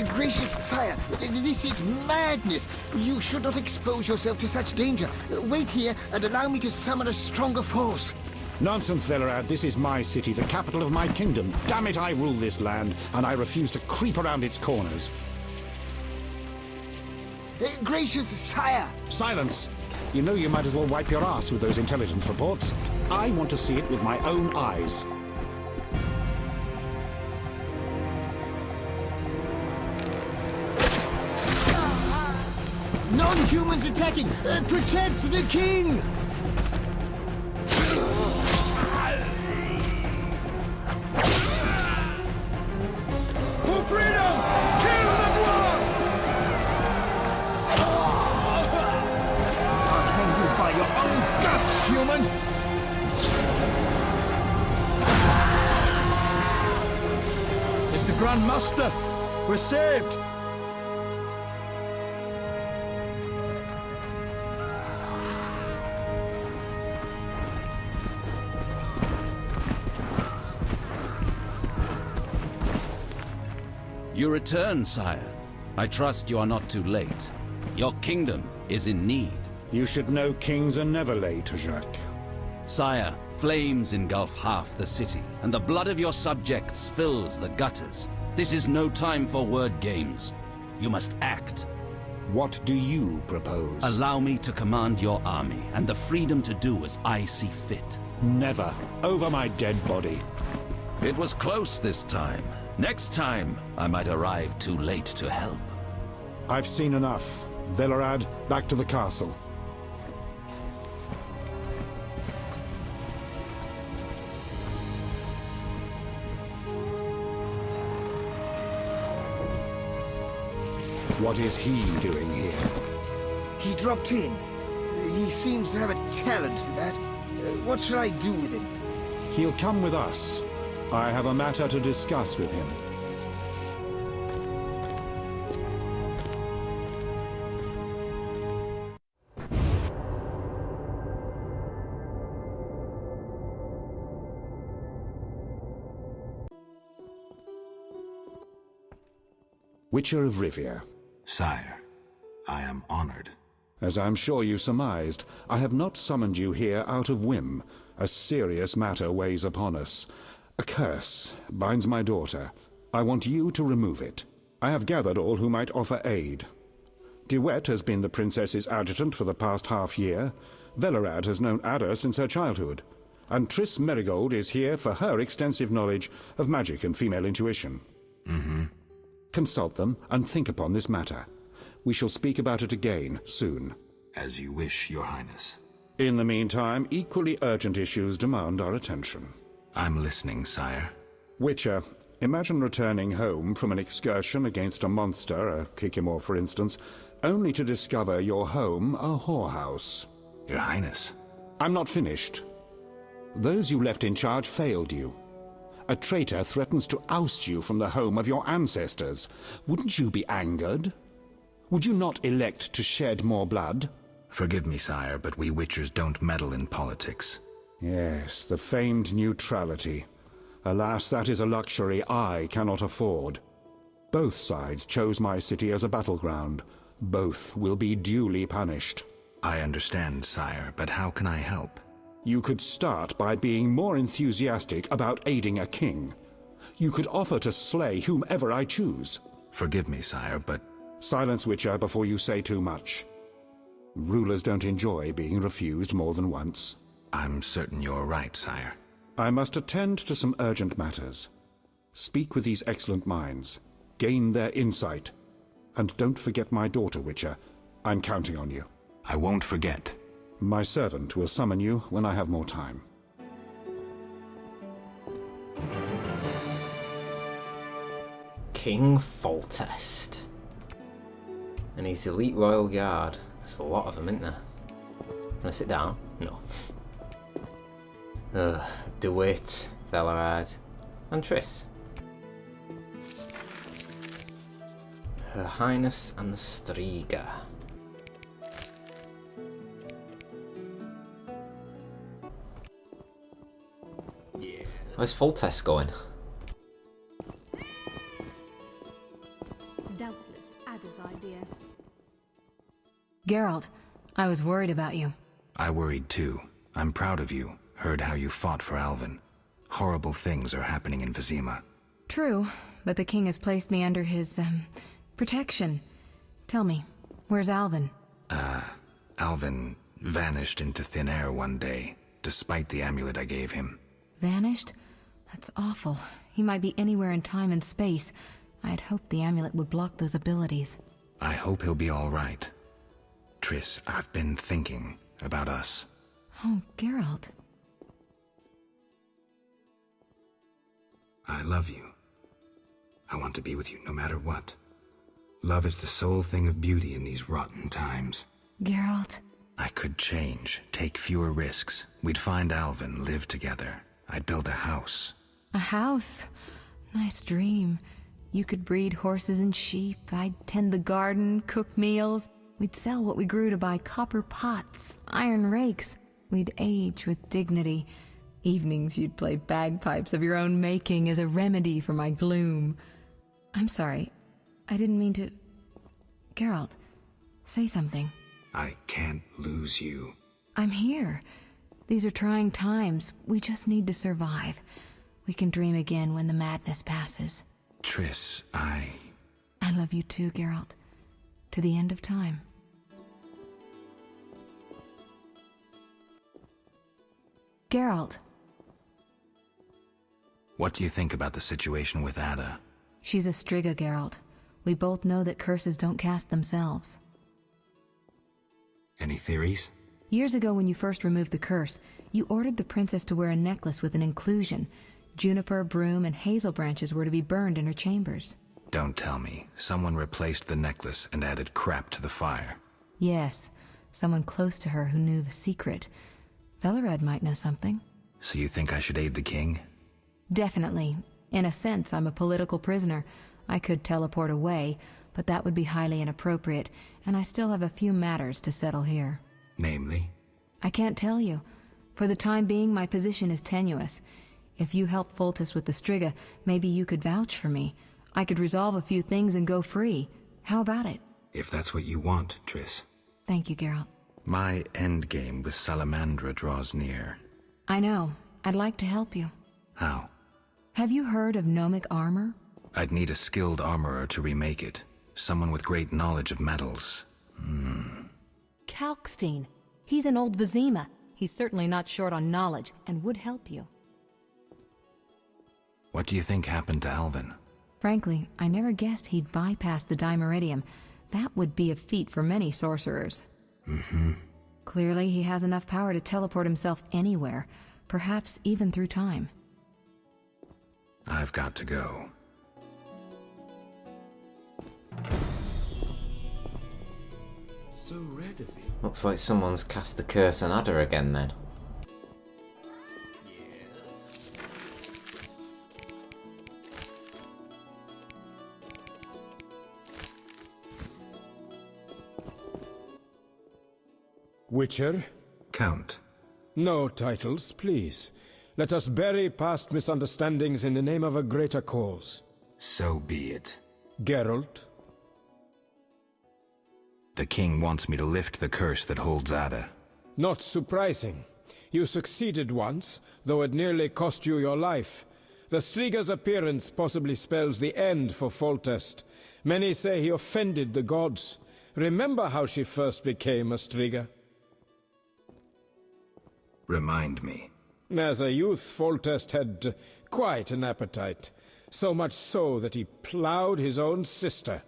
Gracious sire, this is madness. You should not expose yourself to such danger. Wait here and allow me to summon a stronger force. Nonsense, Velerad. This is my city, the capital of my kingdom. Damn it, I rule this land, and I refuse to creep around its corners. Gracious sire! Silence! You know you might as well wipe your ass with those intelligence reports. I want to see it with my own eyes. Non-humans attacking! Protect the king! For freedom! Kill the dwarf! I'll hang you by your own guts, human! It's the Grand Master! We're saved! You return, sire. I trust you are not too late. Your kingdom is in need. You should know kings are never late, Jacques. Sire, flames engulf half the city, and the blood of your subjects fills the gutters. This is no time for word games. You must act. What do you propose? Allow me to command your army, and the freedom to do as I see fit. Never. Over my dead body. It was close this time. Next time, I might arrive too late to help. I've seen enough. Velerad, back to the castle. What is he doing here? He dropped in. He seems to have a talent for that. What shall I do with him? He'll come with us. I have a matter to discuss with him. Witcher of Rivia. Sire, I am honored. As I'm sure you surmised, I have not summoned you here out of whim. A serious matter weighs upon us. A curse binds my daughter. I want you to remove it. I have gathered all who might offer aid. Duet has been the princess's adjutant for the past half-year. Velerad has known Ada since her childhood. And Triss Merigold is here for her extensive knowledge of magic and female intuition. Consult them and think upon this matter. We shall speak about it again soon. As you wish, Your Highness. In the meantime, equally urgent issues demand our attention. I'm listening, sire. Witcher, imagine returning home from an excursion against a monster, a Kikimor for instance, only to discover your home a whorehouse. Your Highness. I'm not finished. Those you left in charge failed you. A traitor threatens to oust you from the home of your ancestors. Wouldn't you be angered? Would you not elect to shed more blood? Forgive me, sire, but we Witchers don't meddle in politics. Yes, the famed neutrality. Alas, that is a luxury I cannot afford. Both sides chose my city as a battleground. Both will be duly punished. I understand, sire, but how can I help? You could start by being more enthusiastic about aiding a king. You could offer to slay whomever I choose. Forgive me, sire, but... Silence, Witcher, before you say too much. Rulers don't enjoy being refused more than once. I'm certain you're right, sire. I must attend to some urgent matters. Speak with these excellent minds. Gain their insight. And don't forget my daughter, Witcher. I'm counting on you. I won't forget. My servant will summon you when I have more time. King Foltest. And his elite royal guard. There's a lot of them, isn't there? Can I sit down? No. Duet, Velerad, and Triss. Her Highness and the Striga. Where's Foltest going? Geralt, I was worried about you. I worried too. I'm proud of you. Heard how you fought for Alvin. Horrible things are happening in Vizima. True, but the king has placed me under his, protection. Tell me, where's Alvin? Alvin vanished into thin air one day, despite the amulet I gave him. Vanished? That's awful. He might be anywhere in time and space. I had hoped the amulet would block those abilities. I hope he'll be all right. Triss, I've been thinking about us. Oh, Geralt. I love you. I want to be with you no matter what. Love is the sole thing of beauty in these rotten times. Geralt. I could change, take fewer risks. We'd find Alvin, live together. I'd build a house. A house? Nice dream. You could breed horses and sheep. I'd tend the garden, cook meals. We'd sell what we grew to buy copper pots, iron rakes. We'd age with dignity. Evenings you'd play bagpipes of your own making as a remedy for my gloom. I'm sorry. I didn't mean to... Geralt, say something. I can't lose you. I'm here. These are trying times. We just need to survive. We can dream again when the madness passes. Triss, I love you too, Geralt. To the end of time. Geralt. What do you think about the situation with Ada? She's a Striga, Geralt. We both know that curses don't cast themselves. Any theories? Years ago when you first removed the curse, you ordered the princess to wear a necklace with an inclusion. Juniper, broom, and hazel branches were to be burned in her chambers. Don't tell me. Someone replaced the necklace and added crap to the fire. Yes, someone close to her who knew the secret. Velared might know something. So you think I should aid the king? Definitely. In a sense, I'm a political prisoner. I could teleport away, but that would be highly inappropriate, and I still have a few matters to settle here. Namely? I can't tell you. For the time being, my position is tenuous. If you help Foltest with the Striga, maybe you could vouch for me. I could resolve a few things and go free. How about it? If that's what you want, Triss. Thank you, Geralt. My endgame with Salamandra draws near. I know. I'd like to help you. How? Have you heard of gnomic armor? I'd need a skilled armorer to remake it. Someone with great knowledge of metals. Kalkstein. He's an old Vizima. He's certainly not short on knowledge and would help you. What do you think happened to Alvin? Frankly, I never guessed he'd bypass the Dimeridium. That would be a feat for many sorcerers. Clearly, he has enough power to teleport himself anywhere, perhaps even through time. I've got to go. So red of you. Looks like someone's cast the curse on Ada again then. Witcher? Count. No titles, please. Let us bury past misunderstandings in the name of a greater cause. So be it. Geralt? The king wants me to lift the curse that holds Ada. Not surprising. You succeeded once, though it nearly cost you your life. The Striga's appearance possibly spells the end for Foltest. Many say he offended the gods. Remember how she first became a Striga? Remind me. As a youth, Foltest had quite an appetite. So much so that he ploughed his own sister.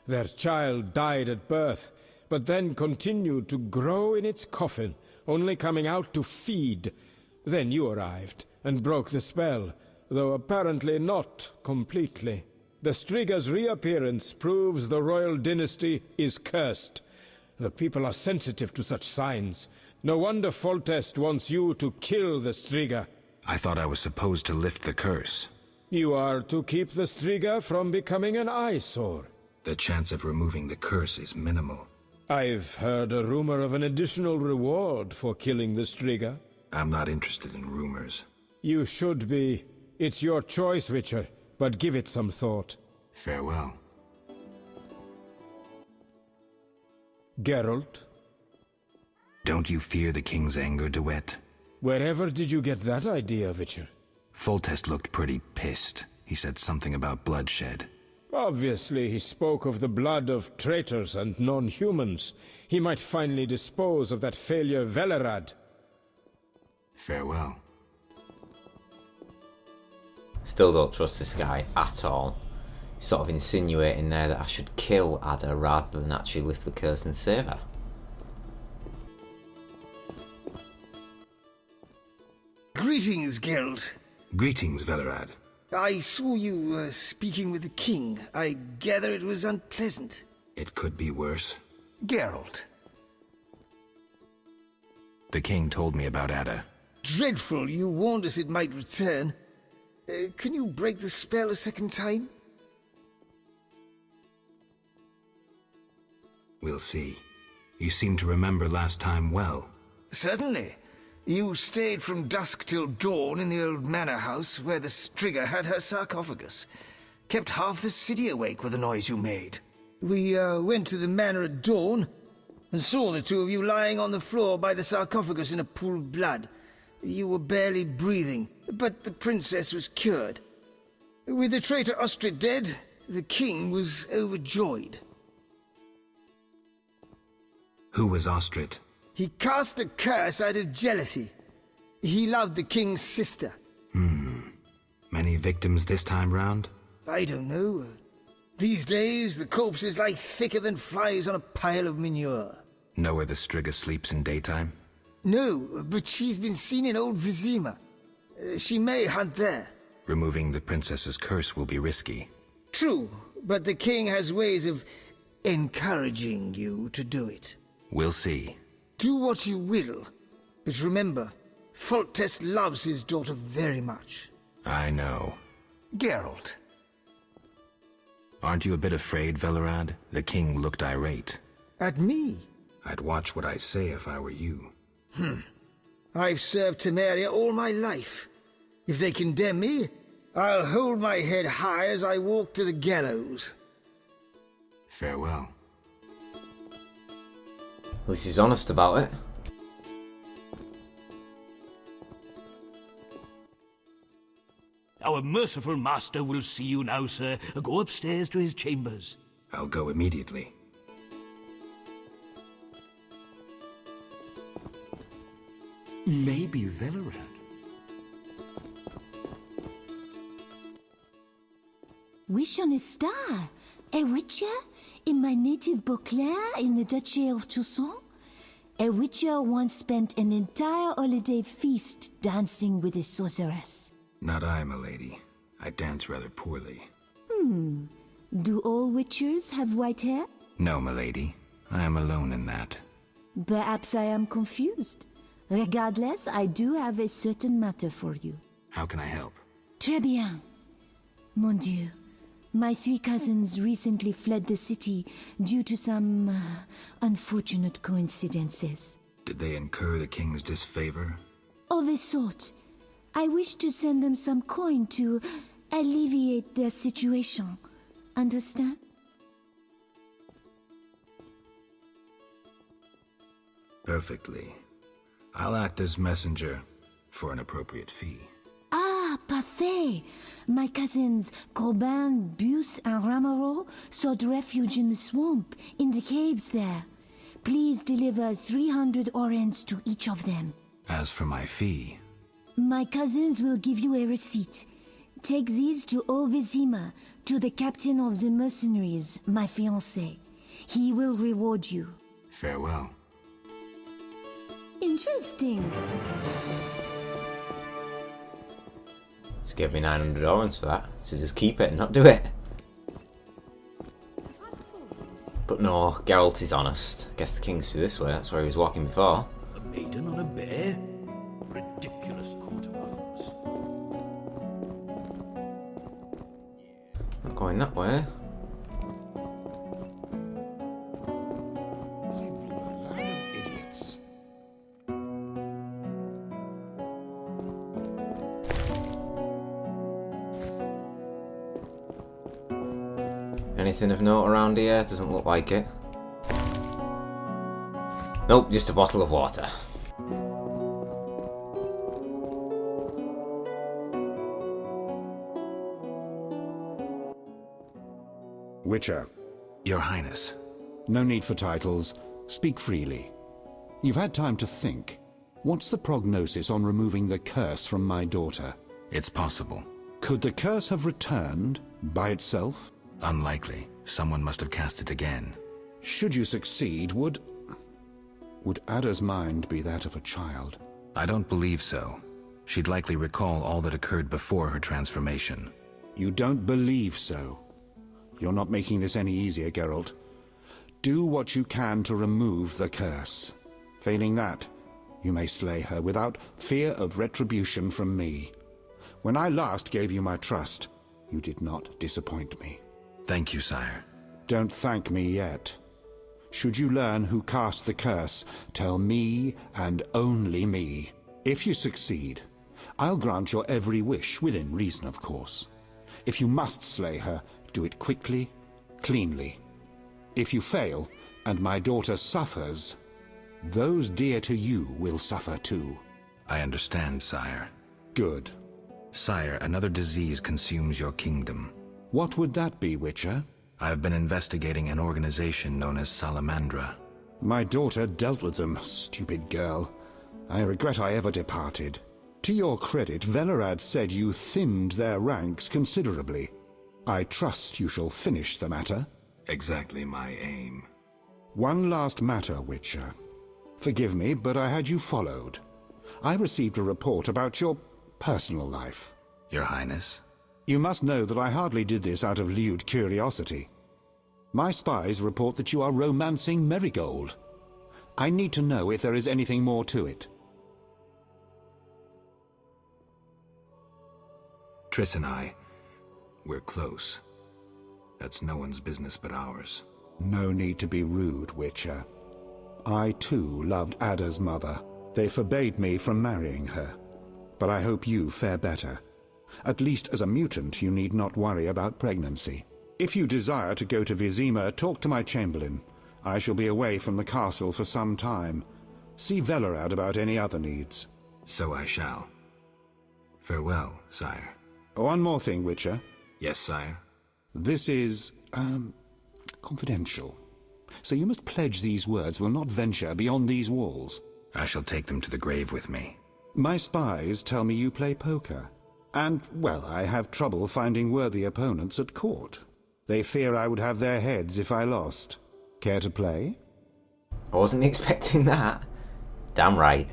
Their child died at birth, but then continued to grow in its coffin, only coming out to feed. Then you arrived, and broke the spell, though apparently not completely. The Striga's reappearance proves the royal dynasty is cursed. The people are sensitive to such signs. No wonder Foltest wants you to kill the Striga. I thought I was supposed to lift the curse. You are to keep the Striga from becoming an eyesore. The chance of removing the curse is minimal. I've heard a rumor of an additional reward for killing the Striga. I'm not interested in rumors. You should be. It's your choice, Witcher, but give it some thought. Farewell. Geralt? Don't you fear the king's anger, Duet? Wherever did you get that idea, Witcher? Foltest looked pretty pissed. He said something about bloodshed. Obviously, he spoke of the blood of traitors and non-humans. He might finally dispose of that failure Velerad. Farewell. Still don't trust this guy at all. He's sort of insinuating there that I should kill Ada rather than actually lift the curse and save her. Greetings, Geralt. Greetings, Velerad. I saw you speaking with the king. I gather it was unpleasant. It could be worse. Geralt. The king told me about Ada. Dreadful, you warned us it might return. Can you break the spell a second time? We'll see. You seem to remember last time well. Certainly. You stayed from dusk till dawn in the old manor house where the Strigger had her sarcophagus. Kept half the city awake with the noise you made. We went to the manor at dawn and saw the two of you lying on the floor by the sarcophagus in a pool of blood. You were barely breathing, but the princess was cured. With the traitor Ostrid dead, the king was overjoyed. Who was Ostrid? He cast the curse out of jealousy. He loved the king's sister. Many victims this time round? I don't know. These days, the corpses lie thicker than flies on a pile of manure. Know where the Strigger sleeps in daytime? No, but she's been seen in old Vizima. She may hunt there. Removing the princess's curse will be risky. True, but the king has ways of encouraging you to do it. We'll see. Do what you will, but remember, Foltest loves his daughter very much. I know. Geralt. Aren't you a bit afraid, Velerad? The king looked irate. At me? I'd watch what I say if I were you. I've served Temeria all my life. If they condemn me, I'll hold my head high as I walk to the gallows. Farewell. At least he's honest about it. Our merciful master will see you now, sir. Go upstairs to his chambers. I'll go immediately. Maybe Velerad. Wish on a star? A witcher? In my native Beauclair in the Duchy of Toussaint? A witcher once spent an entire holiday feast dancing with a sorceress. Not I, milady. I dance rather poorly. Do all witchers have white hair? No, milady. I am alone in that. Perhaps I am confused. Regardless, I do have a certain matter for you. How can I help? Très bien. Mon Dieu. My 3 cousins recently fled the city due to some unfortunate coincidences. Did they incur the king's disfavor? Of a sort. I wish to send them some coin to alleviate their situation. Understand? Perfectly. I'll act as messenger for an appropriate fee. Ah, parfait! My cousins Corbin, Buse, and Ramiro sought refuge in the swamp, in the caves there. Please deliver 300 orens to each of them. As for my fee... My cousins will give you a receipt. Take these to old Vizima, to the captain of the mercenaries, my fiancé. He will reward you. Farewell. Interesting. Let's give me 900 orens for that. So just keep it and not do it. But no, Geralt is honest. Guess the king's through this way, that's where he was walking before. A maiden on a bear? Ridiculous coat of arms. Not going that way. Line of idiots. Anything of note around here? Doesn't look like it. Nope, just a bottle of water. Witcher. Your Highness. No need for titles. Speak freely. You've had time to think. What's the prognosis on removing the curse from my daughter? It's possible. Could the curse have returned by itself? Unlikely. Someone must have cast it again. Should you succeed, would Ada's mind be that of a child? I don't believe so. She'd likely recall all that occurred before her transformation. You don't believe so? You're not making this any easier, Geralt. Do what you can to remove the curse. Failing that, you may slay her without fear of retribution from me. When I last gave you my trust, you did not disappoint me. Thank you, sire. Don't thank me yet. Should you learn who cast the curse, tell me and only me. If you succeed, I'll grant your every wish, within reason, of course. If you must slay her, do it quickly, cleanly. If you fail, and my daughter suffers, those dear to you will suffer too. I understand, sire. Good. Sire, another disease consumes your kingdom. What would that be, Witcher? I have been investigating an organization known as Salamandra. My daughter dealt with them, stupid girl. I regret I ever departed. To your credit, Velerad said you thinned their ranks considerably. I trust you shall finish the matter. Exactly my aim. One last matter, Witcher. Forgive me, but I had you followed. I received a report about your personal life. Your Highness? You must know that I hardly did this out of lewd curiosity. My spies report that you are romancing Marigold. I need to know if there is anything more to it. Triss and I, we're close. That's no one's business but ours. No need to be rude, Witcher. I too loved Ada's mother. They forbade me from marrying her. But I hope you fare better. At least as a mutant, you need not worry about pregnancy. If you desire to go to Vizima, talk to my chamberlain. I shall be away from the castle for some time. See Velerad about any other needs. So I shall. Farewell, sire. One more thing, Witcher. Yes, sire. This is, confidential. So you must pledge these words will not venture beyond these walls. I shall take them to the grave with me. My spies tell me you play poker. And, well, I have trouble finding worthy opponents at court. They fear I would have their heads if I lost. Care to play? I wasn't expecting that. Damn right.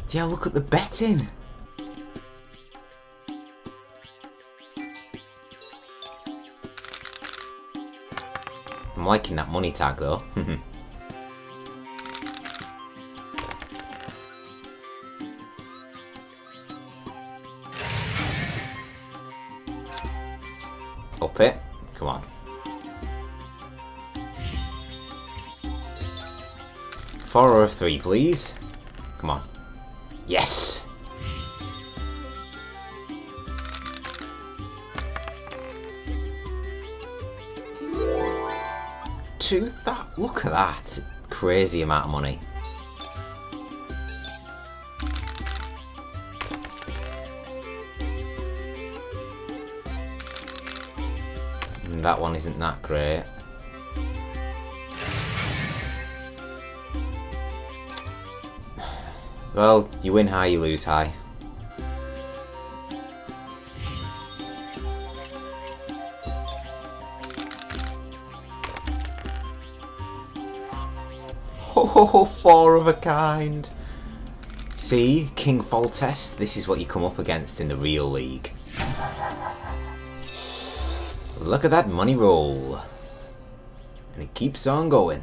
Yeah, look at the betting. I'm liking that money tag though. Up it. Come on. 4 or 3, please. Come on. Yes! Look at that. Crazy amount of money. And that one isn't that great. Well, you win high, you lose high. Oh, 4 of a kind. See, King Foltest, this is what you come up against in the real league. Look at that money roll. And it keeps on going.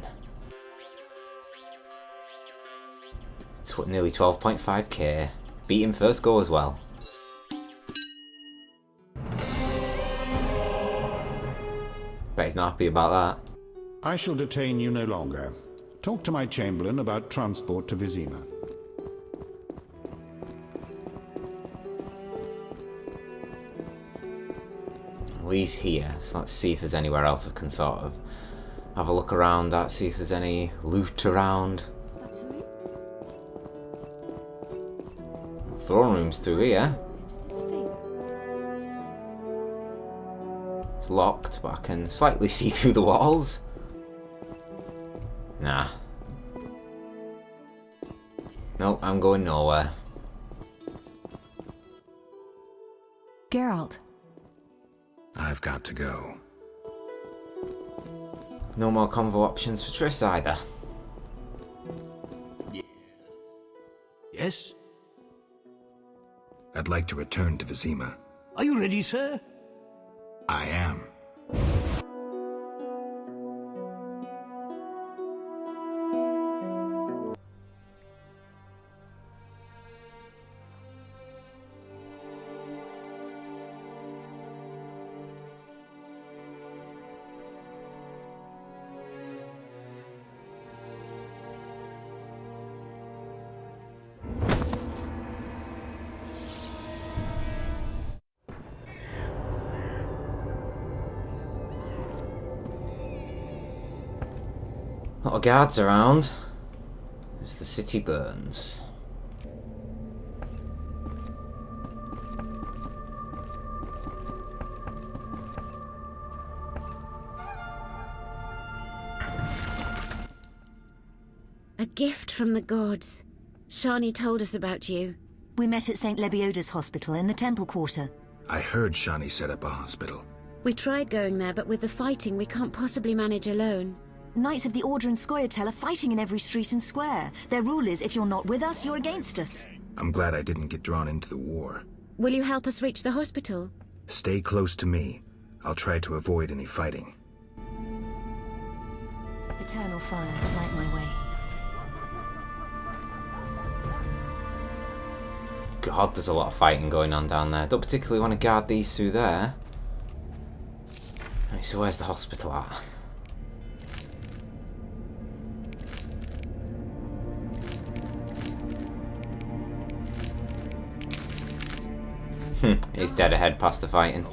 It's nearly 12.5k. Beat him first go as well. Bet he's not happy about that. I shall detain you no longer. Talk to my chamberlain about transport to Vizima. Well, he's here, so let's see if there's anywhere else I can sort of have a look around at, see if there's any loot around. The throne room's through here. It's locked, but I can slightly see through the walls. Nah. Nope, I'm going nowhere. Geralt. I've got to go. No more convo options for Triss either. Yes? I'd like to return to Vizima. Are you ready, sir? I am. A lot of guards around as the city burns. A gift from the gods. Shani told us about you. We met at St. Lebioda's hospital in the Temple Quarter. I heard Shani set up a hospital. We tried going there, but with the fighting, we can't possibly manage alone. Knights of the Order and Scoia'tael are fighting in every street and square. Their rule is, if you're not with us, you're against us. I'm glad I didn't get drawn into the war. Will you help us reach the hospital? Stay close to me. I'll try to avoid any fighting. Eternal fire, light my way. God, there's a lot of fighting going on down there. Don't particularly want to guard these through there. Right, so where's the hospital at? He's dead ahead past the fighting.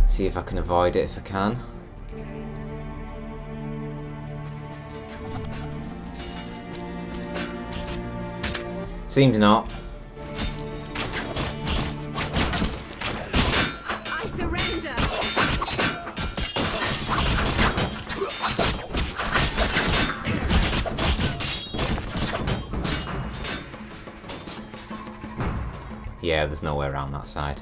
See if I can avoid it if I can. Seems not. I surrender! Yeah, there's no way around that side.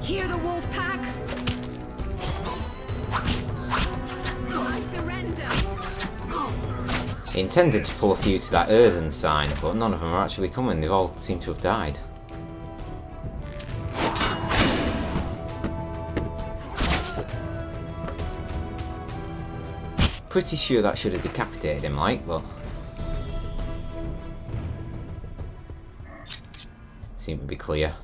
Hear the wolf pack! I surrender! He intended to pull a few to that Earthen sign, but none of them are actually coming. They've all seem to have died. Pretty sure that should have decapitated him, like, but seemed to be clear.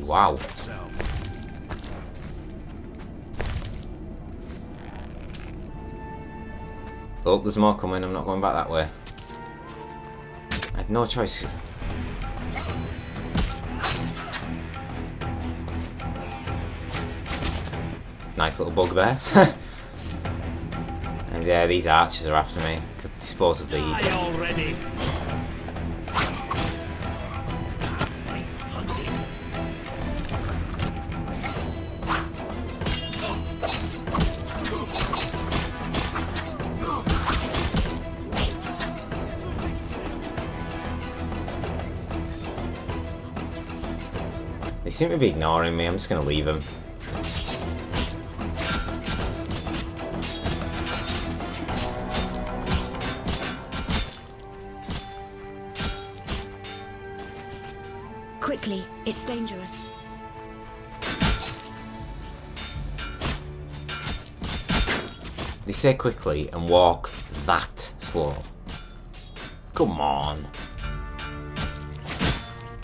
Wow. Oh, there's more coming. I'm not going back that way. I had no choice. Nice little bug there. And yeah, these archers are after me. Could dispose of these. Already. They seem to be ignoring me. I'm just going to leave them. Quickly, it's dangerous. They say quickly and walk that slow. Come on.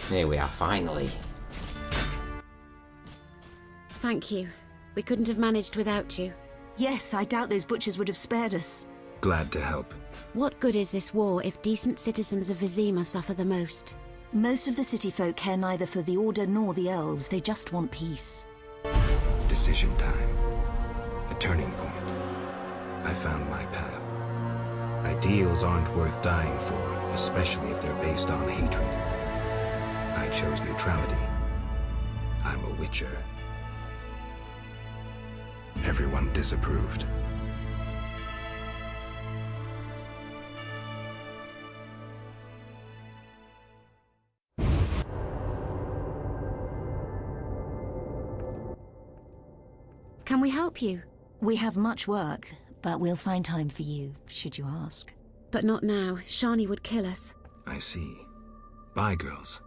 Here we are, finally. Thank you. We couldn't have managed without you. Yes, I doubt those butchers would have spared us. Glad to help. What good is this war if decent citizens of Vizima suffer the most? Most of the city folk care neither for the Order nor the elves. They just want peace. Decision time. A turning point. I found my path. Ideals aren't worth dying for, especially if they're based on hatred. I chose neutrality. I'm a witcher. Everyone disapproved. Can we help you? We have much work, but we'll find time for you, should you ask. But not now. Shani would kill us. I see. Bye, girls.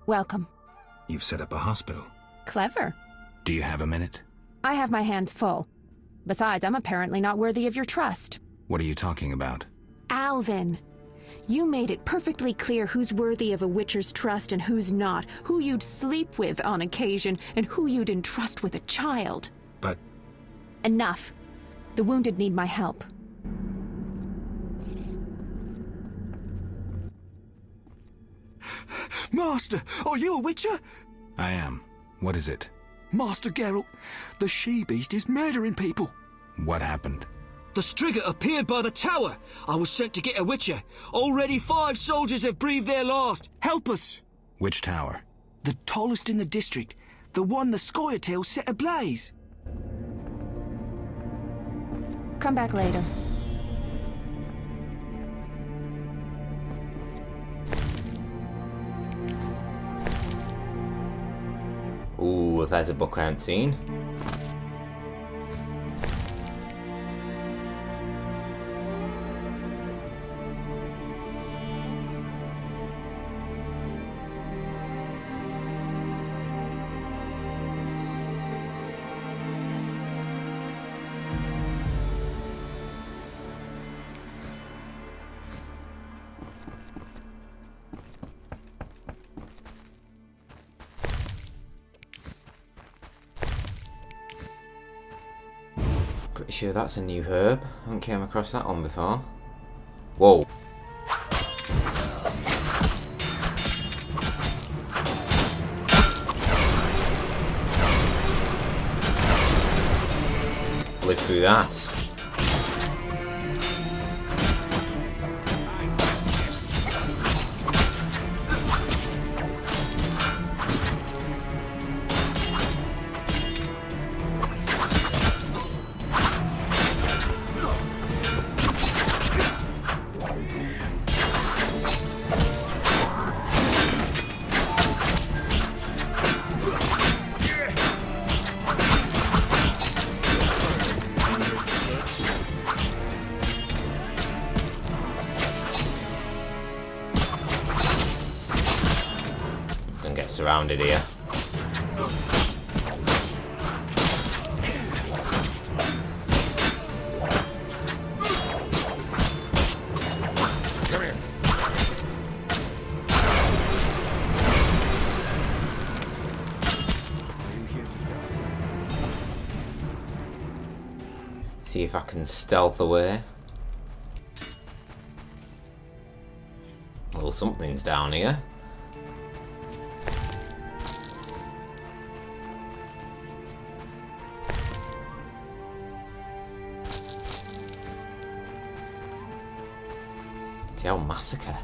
Welcome. You've set up a hospital. Clever. Do you have a minute? I have my hands full. Besides, I'm apparently not worthy of your trust. What are you talking about? Alvin, you made it perfectly clear who's worthy of a witcher's trust and who's not, who you'd sleep with on occasion, and who you'd entrust with a child. But... Enough. The wounded need my help. Master, are you a witcher? I am. What is it? Master Geralt, the she-beast is murdering people. What happened? The Striga appeared by the tower. I was sent to get a witcher. Already 5 soldiers have breathed their last. Help us. Which tower? The tallest in the district. The one the Scoia'tail set ablaze. Come back later. Ooh, there's a book I haven't seen. Pretty sure that's a new herb. I haven't came across that one before. Whoa. Live through that. Surrounded here. Come here. See if I can stealth away. Well, something's down here. Tail Massacre.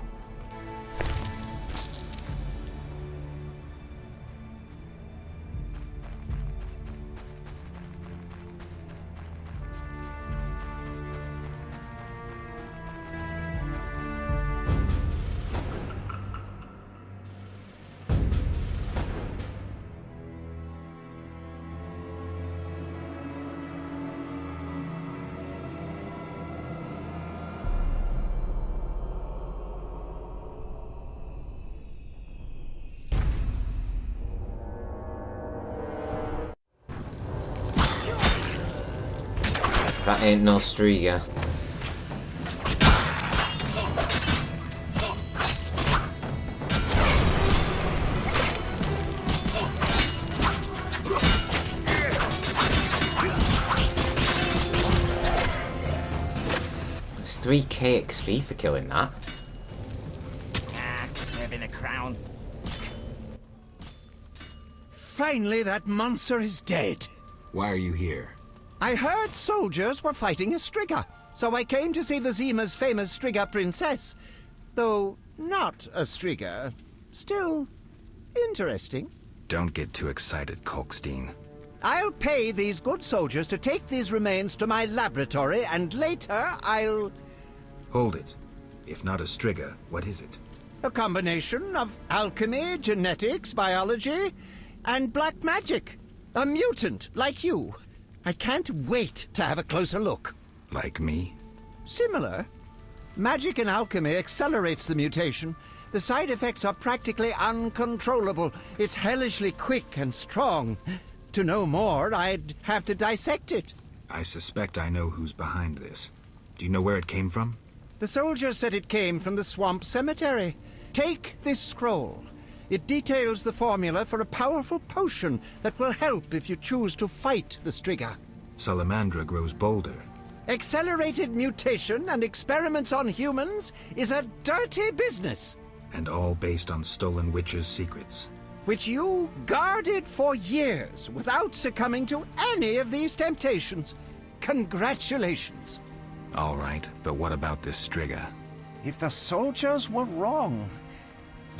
That ain't no Striga. It's 3k XP for killing that. Serving the crown. Finally, that monster is dead. Why are you here? I heard soldiers were fighting a Striga, so I came to see Vizima's famous Striga princess. Though not a Striga, still interesting. Don't get too excited, Kalkstein. I'll pay these good soldiers to take these remains to my laboratory, and later I'll... Hold it. If not a Striga, what is it? A combination of alchemy, genetics, biology, and black magic. A mutant like you. I can't wait to have a closer look. Like me? Similar. Magic and alchemy accelerates the mutation. The side effects are practically uncontrollable. It's hellishly quick and strong. To know more, I'd have to dissect it. I suspect I know who's behind this. Do you know where it came from? The soldier said it came from the swamp cemetery. Take this scroll. It details the formula for a powerful potion that will help if you choose to fight the Striga. Salamandra grows bolder. Accelerated mutation and experiments on humans is a dirty business. And all based on stolen witches' secrets. Which you guarded for years without succumbing to any of these temptations. Congratulations. All right, but what about this Striga? If the soldiers were wrong.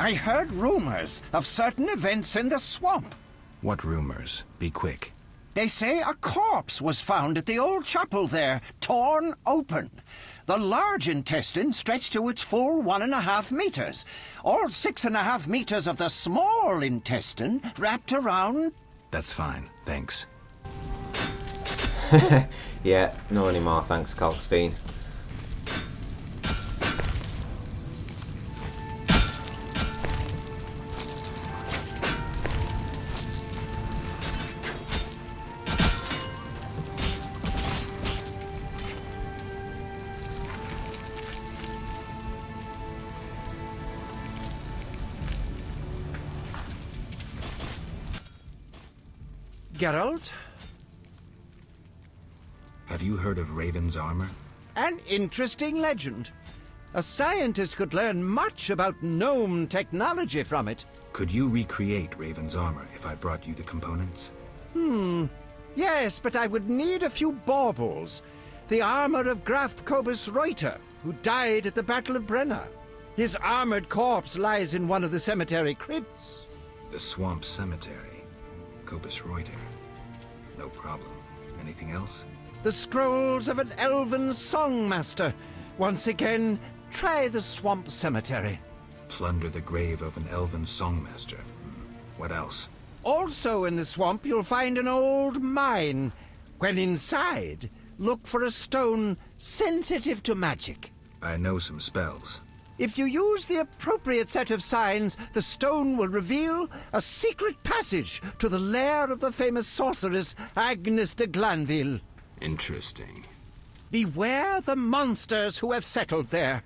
I heard rumors of certain events in the swamp. What rumors? Be quick. They say a corpse was found at the old chapel there, torn open. The large intestine stretched to its full 1.5 meters. All 6.5 meters of the small intestine wrapped around... That's fine, thanks. Yeah, no anymore, thanks, Kalkstein. Geralt? Have you heard of Raven's armor? An interesting legend. A scientist could learn much about gnome technology from it. Could you recreate Raven's armor if I brought you the components? Yes, but I would need a few baubles. The armor of Graf Kobus Reuter, who died at the Battle of Brenna. His armored corpse lies in one of the cemetery crypts. The swamp cemetery. Kobus Reuter. No problem. Anything else? The scrolls of an elven songmaster. Once again, try the swamp cemetery. Plunder the grave of an elven songmaster. What else? Also in the swamp, you'll find an old mine. When inside, look for a stone sensitive to magic. I know some spells. If you use the appropriate set of signs, the stone will reveal a secret passage to the lair of the famous sorceress Agnes de Glanville. Interesting. Beware the monsters who have settled there.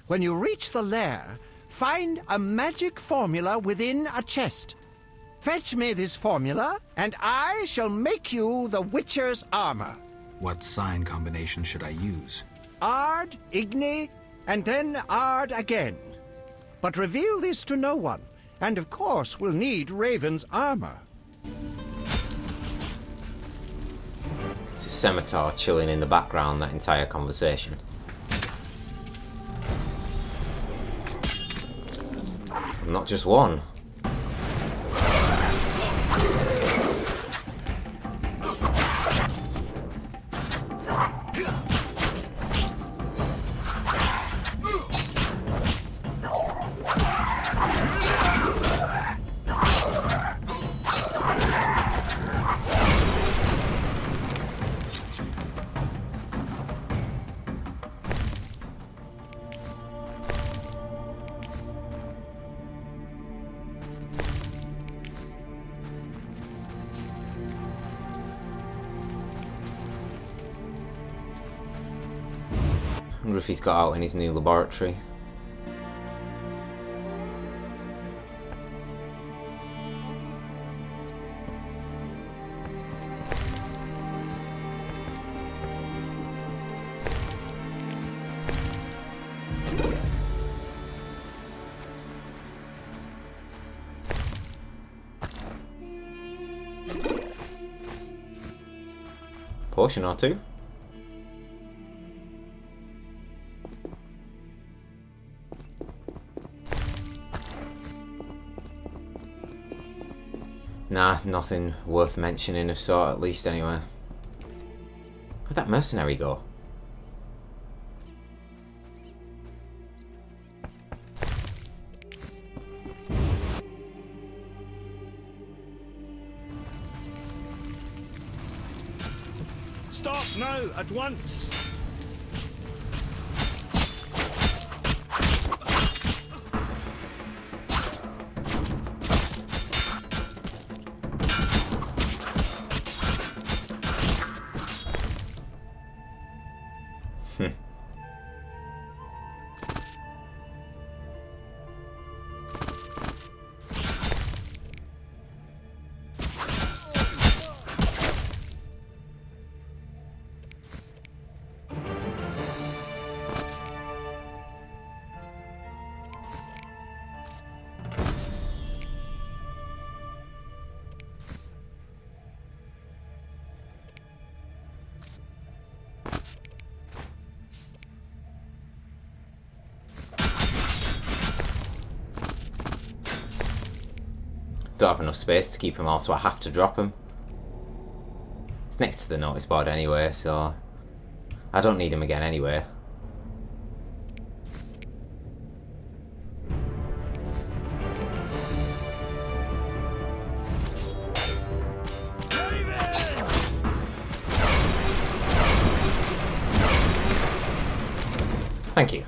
When you reach the lair, find a magic formula within a chest. Fetch me this formula, and I shall make you the Witcher's armor. What sign combination should I use? Ard, Igni, and then Ard again. But reveal this to no one, and of course we'll need Raven's armor. It's a scimitar chilling in the background, that entire conversation. Not just one. wonder if he's got out in his new laboratory. Potion or two. Nah, nothing worth mentioning of sort, at least anyway. Where'd that mercenary go? Stop now, at once! Don't have enough space to keep them all, so I have to drop them. It's next to the notice board anyway, so I don't need them again anyway. Thank you.